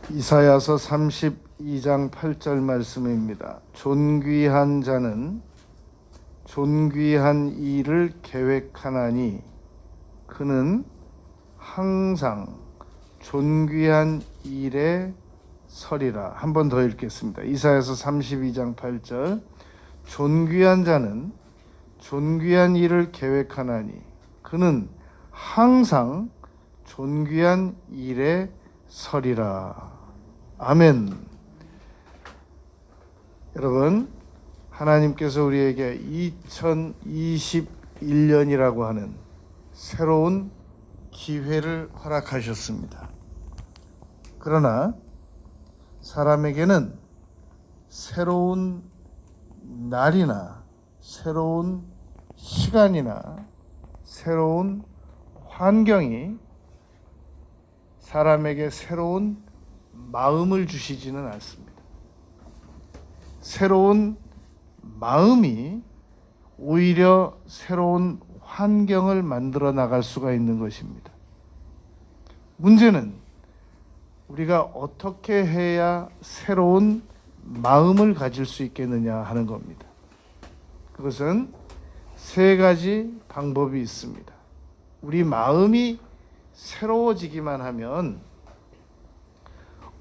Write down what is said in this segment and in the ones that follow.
이사야서 32장 8절 말씀입니다. 존귀한 자는 존귀한 일을 계획하나니 그는 항상 존귀한 일에 서리라. 한 번 더 읽겠습니다. 이사야서 32장 8절. 존귀한 자는 존귀한 일을 계획하나니 그는 항상 존귀한 일에 서리라. 아멘. 여러분, 하나님께서 우리에게 2021년이라고 하는 새로운 기회를 허락하셨습니다. 그러나 사람에게는 새로운 날이나 새로운 시간이나 새로운 환경이 사람에게 새로운 마음을 주시지는 않습니다. 새로운 마음이 오히려 새로운 환경을 만들어 나갈 수가 있는 것입니다. 문제는 우리가 어떻게 해야 새로운 마음을 가질 수 있겠느냐 하는 겁니다. 그것은 세 가지 방법이 있습니다. 우리 마음이 새로워지기만 하면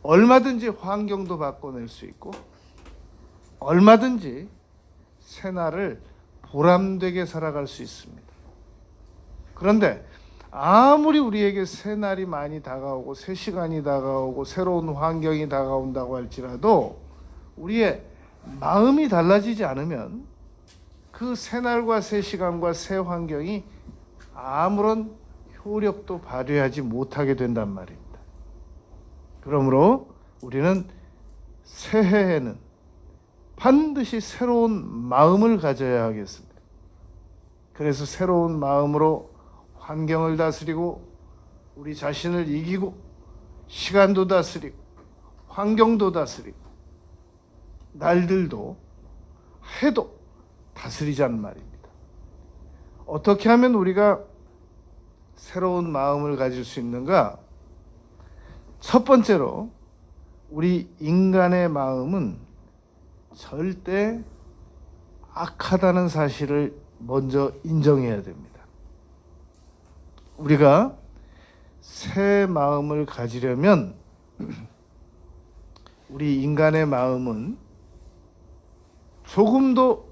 얼마든지 환경도 바꿔낼 수 있고 얼마든지 새날을 보람되게 살아갈 수 있습니다. 그런데 아무리 우리에게 새날이 많이 다가오고 새 시간이 다가오고 새로운 환경이 다가온다고 할지라도 우리의 마음이 달라지지 않으면 그 새날과 새 시간과 새 환경이 아무런 효력도 발휘하지 못하게 된단 말입니다. 그러므로 우리는 새해에는 반드시 새로운 마음을 가져야 하겠습니다. 그래서 새로운 마음으로 환경을 다스리고 우리 자신을 이기고 시간도 다스리고 환경도 다스리고 날들도 해도 다스리자는 말입니다. 어떻게 하면 우리가 새로운 마음을 가질 수 있는가? 첫 번째로 우리 인간의 마음은 절대 악하다는 사실을 먼저 인정해야 됩니다. 우리가 새 마음을 가지려면 우리 인간의 마음은 조금도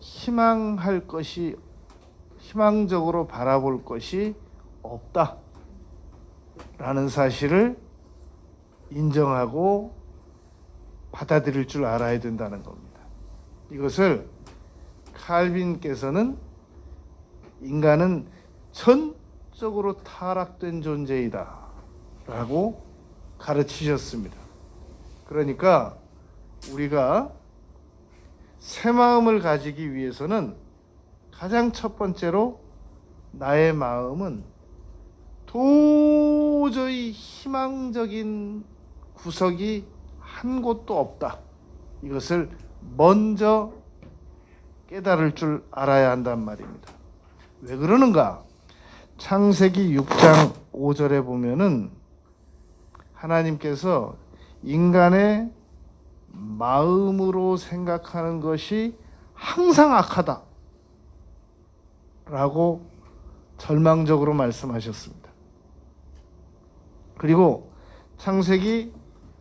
희망적으로 바라볼 것이 없다라는 사실을 인정하고 받아들일 줄 알아야 된다는 겁니다. 이것을 칼빈께서는 인간은 전적으로 타락된 존재이다 라고 가르치셨습니다. 그러니까 우리가 새 마음을 가지기 위해서는 가장 첫 번째로 나의 마음은 도저히 희망적인 구석이 한 곳도 없다. 이것을 먼저 깨달을 줄 알아야 한단 말입니다. 왜 그러는가? 창세기 6장 5절에 보면은 하나님께서 인간의 마음으로 생각하는 것이 항상 악하다 라고 절망적으로 말씀하셨습니다. 그리고 창세기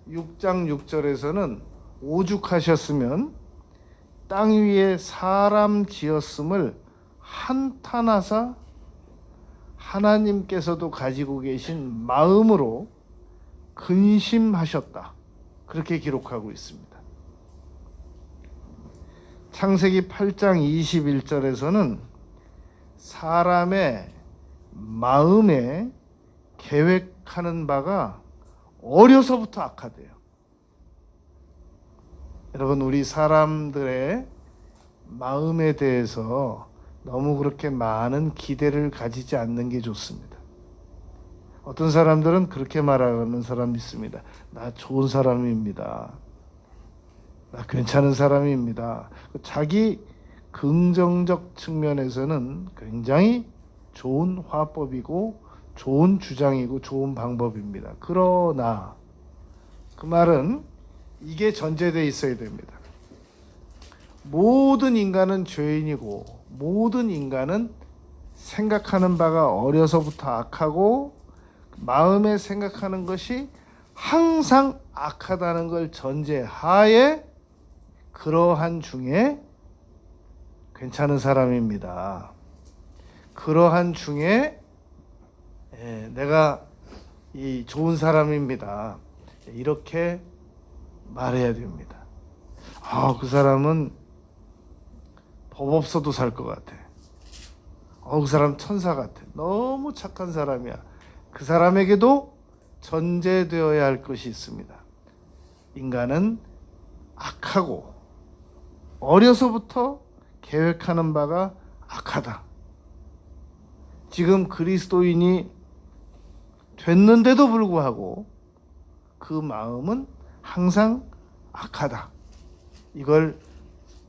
6장 6절에서는 오죽하셨으면 땅 위에 사람 지었음을 한탄하사 하나님께서도 가지고 계신 마음으로 근심하셨다. 그렇게 기록하고 있습니다. 창세기 8장 21절에서는 사람의 마음에 계획하는 바가 어려서부터 악하대요. 여러분, 우리 사람들의 마음에 대해서 너무 그렇게 많은 기대를 가지지 않는 게 좋습니다. 어떤 사람들은 그렇게 말하는 사람이 있습니다. 나 좋은 사람입니다. 나 괜찮은 사람입니다. 자기 긍정적 측면에서는 굉장히 좋은 화법이고 좋은 주장이고 좋은 방법입니다. 그러나 그 말은 이게 전제되어 있어야 됩니다. 모든 인간은 죄인이고 모든 인간은 생각하는 바가 어려서부터 악하고 마음에 생각하는 것이 항상 악하다는 걸 전제하에 그러한 중에 괜찮은 사람입니다. 그러한 중에 내가 이 좋은 사람입니다. 이렇게 말해야 됩니다. 그 사람은 법 없어도 살 것 같아. 그 사람 천사 같아. 너무 착한 사람이야. 그 사람에게도 전제되어야 할 것이 있습니다. 인간은 악하고 어려서부터 계획하는 바가 악하다. 지금 그리스도인이 됐는데도 불구하고 그 마음은 항상 악하다. 이걸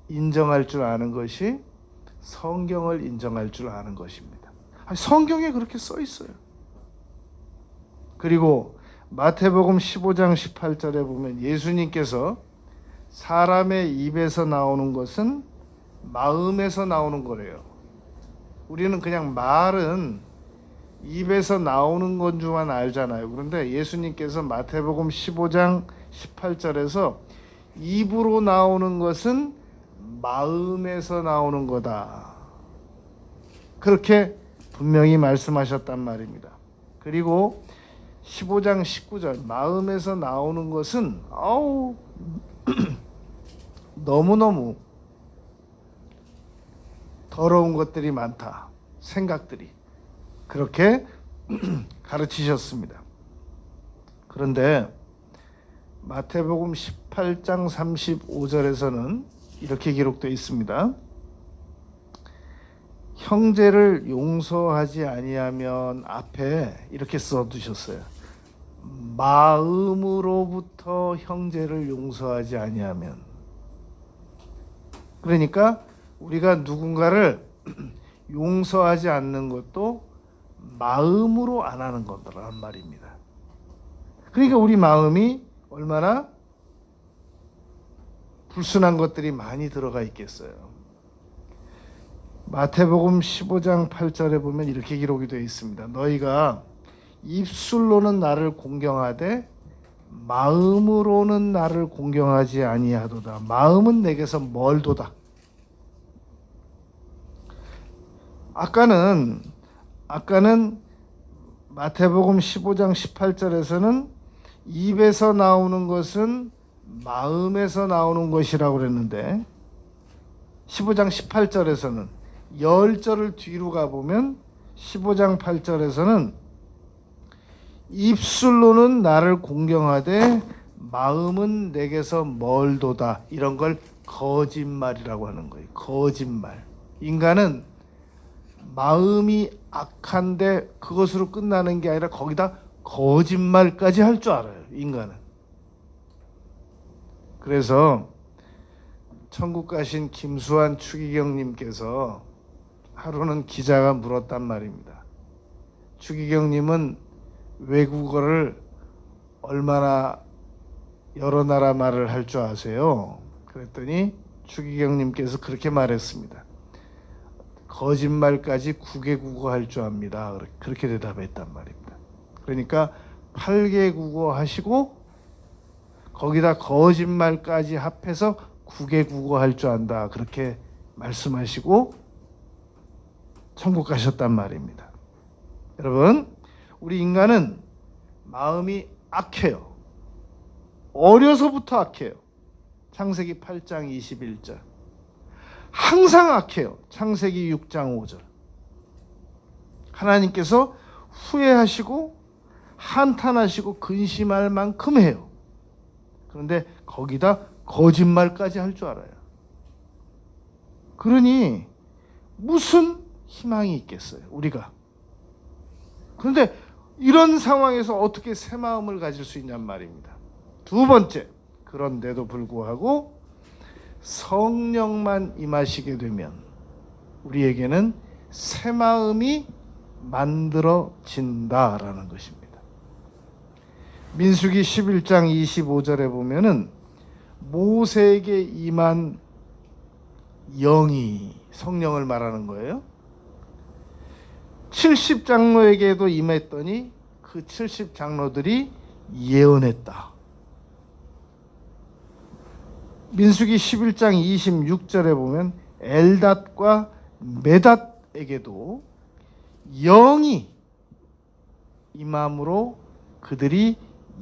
인정할 줄 아는 것이 성경을 인정할 줄 아는 것입니다. 성경에 그렇게 써 있어요. 그리고 마태복음 15장 18절에 보면 예수님께서 사람의 입에서 나오는 것은 마음에서 나오는 거래요. 우리는 그냥 말은 입에서 나오는 건 줄만 알잖아요. 그런데 예수님께서 마태복음 15장 18절에서 입으로 나오는 것은 마음에서 나오는 거다. 그렇게 분명히 말씀하셨단 말입니다. 그리고 15장 19절 마음에서 나오는 것은 너무너무 더러운 것들이 많다. 생각들이. 그렇게 가르치셨습니다. 그런데 마태복음 18장 35절에서는 이렇게 기록되어 있습니다. 형제를 용서하지 아니하면 앞에 이렇게 써두셨어요. 마음으로부터 형제를 용서하지 아니하면. 그러니까 우리가 누군가를 용서하지 않는 것도 마음으로 안 하는 거란 말입니다. 그러니까 우리 마음이 얼마나 불순한 것들이 많이 들어가 있겠어요. 마태복음 15장 8절에 보면 이렇게 기록이 되어 있습니다. 너희가 입술로는 나를 공경하되 마음으로는 나를 공경하지 아니하도다. 마음은 내게서 멀도다. 아까는 마태복음 15장 18절에서는 입에서 나오는 것은 마음에서 나오는 것이라고 그랬는데 15장 18절에서는 10절을 뒤로 가보면 15장 8절에서는 입술로는 나를 공경하되 마음은 내게서 멀도다. 이런 걸 거짓말이라고 하는 거예요. 거짓말. 인간은 마음이 악한데 그것으로 끝나는 게 아니라 거기다 거짓말까지 할 줄 알아요. 인간은. 그래서 천국 가신 김수환 추기경님께서 하루는 기자가 물었단 말입니다. 추기경님은 외국어를 얼마나 여러 나라 말을 할 줄 아세요? 그랬더니 추기경님께서 그렇게 말했습니다. 거짓말까지 9개국어 할 줄 압니다. 그렇게 대답했단 말입니다. 그러니까 8개국어 하시고 거기다 거짓말까지 합해서 9개국어 할 줄 안다. 그렇게 말씀하시고 천국 가셨단 말입니다. 여러분, 우리 인간은 마음이 악해요. 어려서부터 악해요. 창세기 8장 21절. 항상 악해요. 창세기 6장 5절. 하나님께서 후회하시고 한탄하시고 근심할 만큼 해요. 그런데 거기다 거짓말까지 할 줄 알아요. 그러니 무슨 희망이 있겠어요, 우리가. 그런데 이런 상황에서 어떻게 새 마음을 가질 수 있냔 말입니다. 두 번째, 그런데도 불구하고 성령만 임하시게 되면 우리에게는 새 마음이 만들어진다라는 것입니다. 민수기 11장 25절에 보면은 모세에게 임한 영이 성령을 말하는 거예요. 70장로에게도 임했더니 그 70장로들이 예언했다. 민수기 11장 26절에 보면 엘닷과 메닷에게도 영이 임함으로 그들이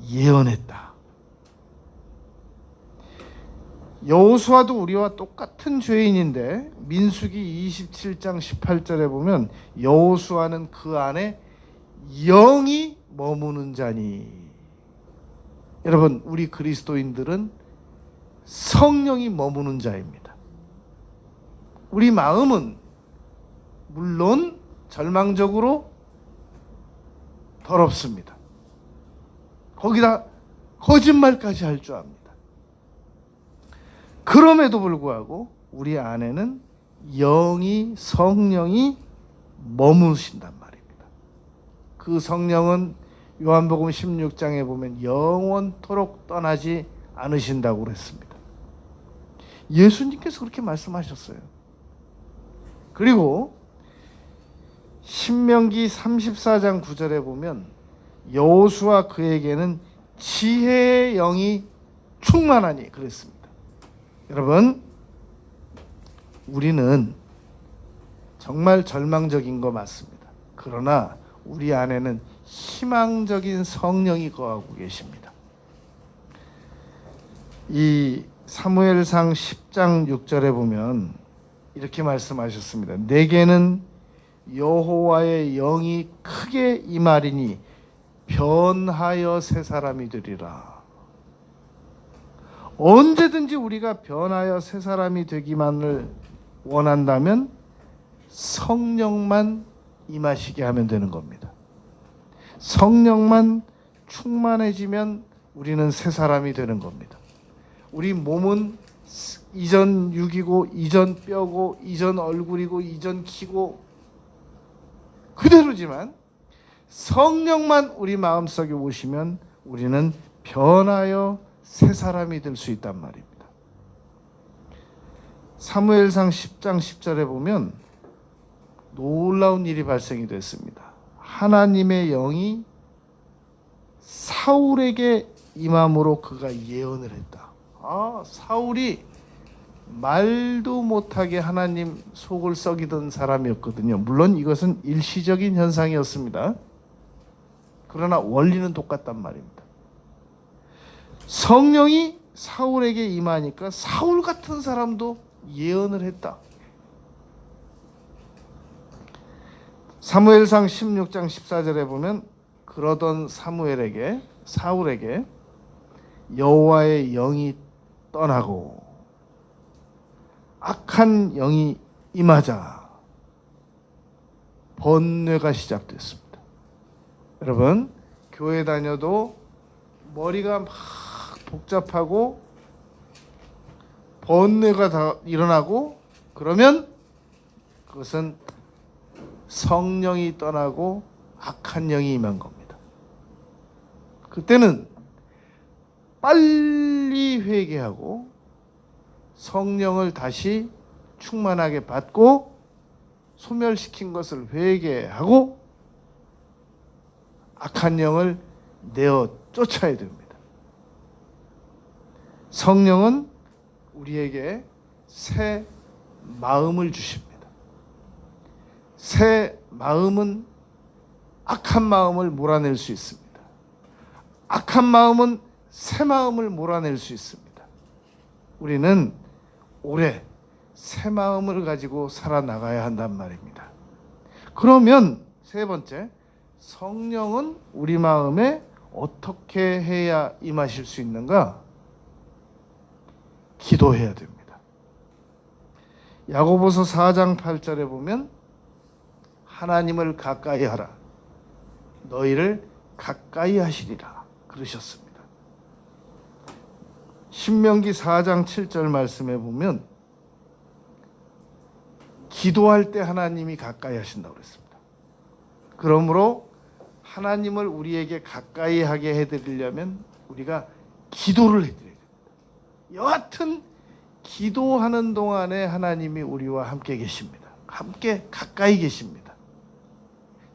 예언했다. 여호수아도 우리와 똑같은 죄인인데 민수기 27장 18절에 보면 여호수아는 그 안에 영이 머무는 자니. 여러분, 우리 그리스도인들은 성령이 머무는 자입니다. 우리 마음은 물론 절망적으로 더럽습니다. 거기다 거짓말까지 할 줄 압니다. 그럼에도 불구하고 우리 안에는 성령이 머무신단 말입니다. 그 성령은 요한복음 16장에 보면 영원토록 떠나지 않으신다고 그랬습니다. 예수님께서 그렇게 말씀하셨어요. 그리고 신명기 34장 9절에 보면 여호수아 그에게는 지혜의 영이 충만하니 그랬습니다. 여러분, 우리는 정말 절망적인 거 맞습니다. 그러나 우리 안에는 희망적인 성령이 거하고 계십니다. 이 사무엘상 10장 6절에 보면 이렇게 말씀하셨습니다. 내게는 여호와의 영이 크게 임하리니 변하여 새 사람이 되리라. 언제든지 우리가 변하여 새 사람이 되기만을 원한다면 성령만 임하시게 하면 되는 겁니다. 성령만 충만해지면 우리는 새 사람이 되는 겁니다. 우리 몸은 이전 육이고 이전 뼈고 이전 얼굴이고 이전 키고 그대로지만 성령만 우리 마음속에 오시면 우리는 변하여 새 사람이 될 수 있단 말입니다. 사무엘상 10장 10절에 보면 놀라운 일이 발생이 됐습니다. 하나님의 영이 사울에게 임함으로 그가 예언을 했다. 사울이 말도 못하게 하나님 속을 썩이던 사람이었거든요. 물론 이것은 일시적인 현상이었습니다. 그러나 원리는 똑같단 말입니다. 성령이 사울에게 임하니까 사울 같은 사람도 예언을 했다. 사무엘상 16장 14절에 보면 그러던 사울에게 여호와의 영이 떠나고 악한 영이 임하자 번뇌가 시작됐습니다. 여러분, 교회 다녀도 머리가 막 복잡하고 번뇌가 다 일어나고 그러면 그것은 성령이 떠나고 악한 영이 임한 겁니다. 그때는 빨리 회개하고 성령을 다시 충만하게 받고 소멸시킨 것을 회개하고 악한 영을 내어 쫓아야 됩니다. 성령은 우리에게 새 마음을 주십니다. 새 마음은 악한 마음을 몰아낼 수 있습니다. 악한 마음은 새 마음을 몰아낼 수 있습니다. 우리는 올해 새 마음을 가지고 살아나가야 한단 말입니다. 그러면 세 번째, 성령은 우리 마음에 어떻게 해야 임하실 수 있는가? 기도해야 됩니다. 야고보서 4장 8절에 보면 하나님을 가까이 하라. 너희를 가까이 하시리라. 그러셨습니다. 신명기 4장 7절 말씀에 보면 기도할 때 하나님이 가까이 하신다고 그랬습니다. 그러므로 하나님을 우리에게 가까이 하게 해드리려면 우리가 기도를 해드려야 됩니다. 여하튼 기도하는 동안에 하나님이 우리와 함께 계십니다. 함께 가까이 계십니다.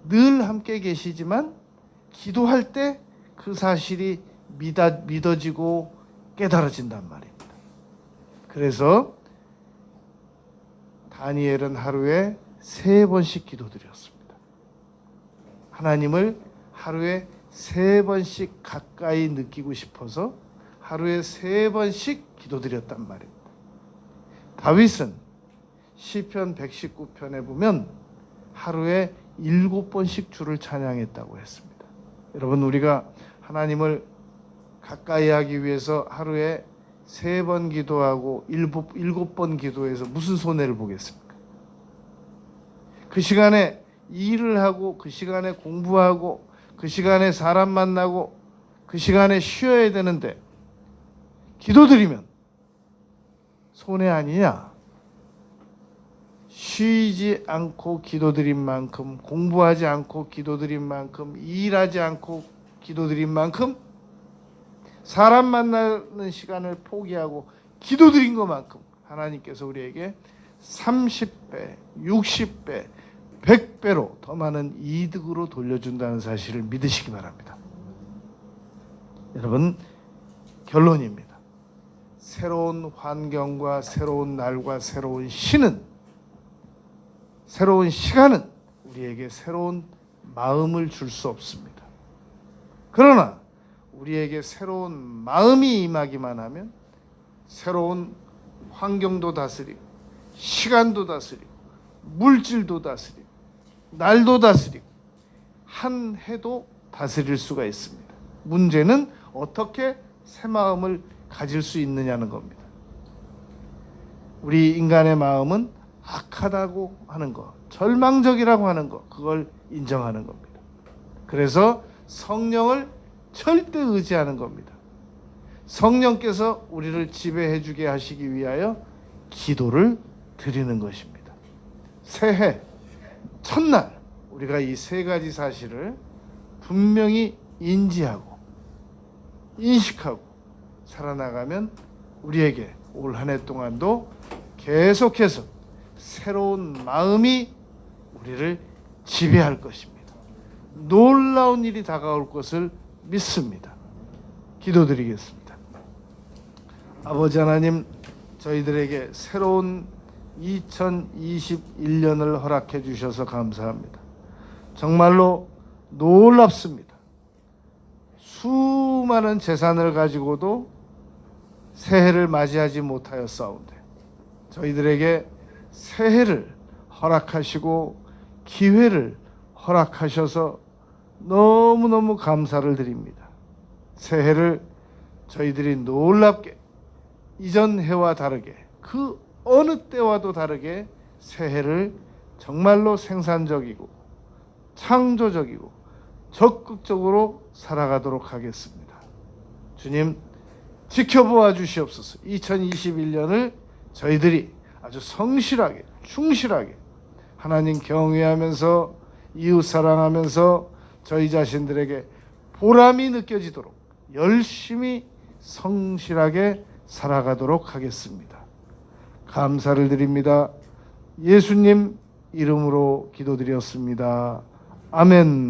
늘 함께 계시지만 기도할 때 그 사실이 믿어지고 깨달아진단 말입니다. 그래서 다니엘은 하루에 3번씩 기도드렸습니다. 하나님을 하루에 3번씩 가까이 느끼고 싶어서 하루에 3번씩 기도드렸단 말입니다. 다윗은 시편 119편에 보면 하루에 7번씩 주를 찬양했다고 했습니다. 여러분, 우리가 하나님을 가까이 하기 위해서 하루에 3번 기도하고 7번 기도해서 무슨 손해를 보겠습니까? 그 시간에 일을 하고 그 시간에 공부하고 그 시간에 사람 만나고 그 시간에 쉬어야 되는데 기도드리면 손해 아니냐? 쉬지 않고 기도드린 만큼, 공부하지 않고 기도드린 만큼, 일하지 않고 기도드린 만큼, 사람 만나는 시간을 포기하고 기도드린 것만큼 하나님께서 우리에게 30배, 60배, 100배로 더 많은 이득으로 돌려준다는 사실을 믿으시기 바랍니다. 여러분, 결론입니다. 새로운 환경과 새로운 날과 새로운 시간은 우리에게 새로운 마음을 줄 수 없습니다. 그러나 우리에게 새로운 마음이 임하기만 하면 새로운 환경도 다스리고 시간도 다스리고 물질도 다스리고 날도 다스리고 한 해도 다스릴 수가 있습니다. 문제는 어떻게 새 마음을 가질 수 있느냐는 겁니다. 우리 인간의 마음은 악하다고 하는 것, 절망적이라고 하는 것, 그걸 인정하는 겁니다. 그래서 성령을 절대 의지하는 겁니다. 성령께서 우리를 지배해 주게 하시기 위하여 기도를 드리는 것입니다. 새해 첫날 우리가 이 3가지 사실을 분명히 인지하고 인식하고 살아나가면 우리에게 올 한 해 동안도 계속해서 새로운 마음이 우리를 지배할 것입니다. 놀라운 일이 다가올 것을 믿습니다. 기도드리겠습니다. 아버지 하나님, 저희들에게 새로운 2021년을 허락해 주셔서 감사합니다. 정말로 놀랍습니다. 수많은 재산을 가지고도 새해를 맞이하지 못하였사온데 저희들에게 새해를 허락하시고 기회를 허락하셔서 너무너무 감사를 드립니다. 새해를 저희들이 놀랍게 이전 해와 다르게 그 어느 때와도 다르게 새해를 정말로 생산적이고 창조적이고 적극적으로 살아가도록 하겠습니다. 주님, 지켜보아 주시옵소서. 2021년을 저희들이 아주 성실하게 충실하게 하나님 경외하면서 이웃 사랑하면서 저희 자신들에게 보람이 느껴지도록 열심히 성실하게 살아가도록 하겠습니다. 감사를 드립니다. 예수님 이름으로 기도드렸습니다. 아멘.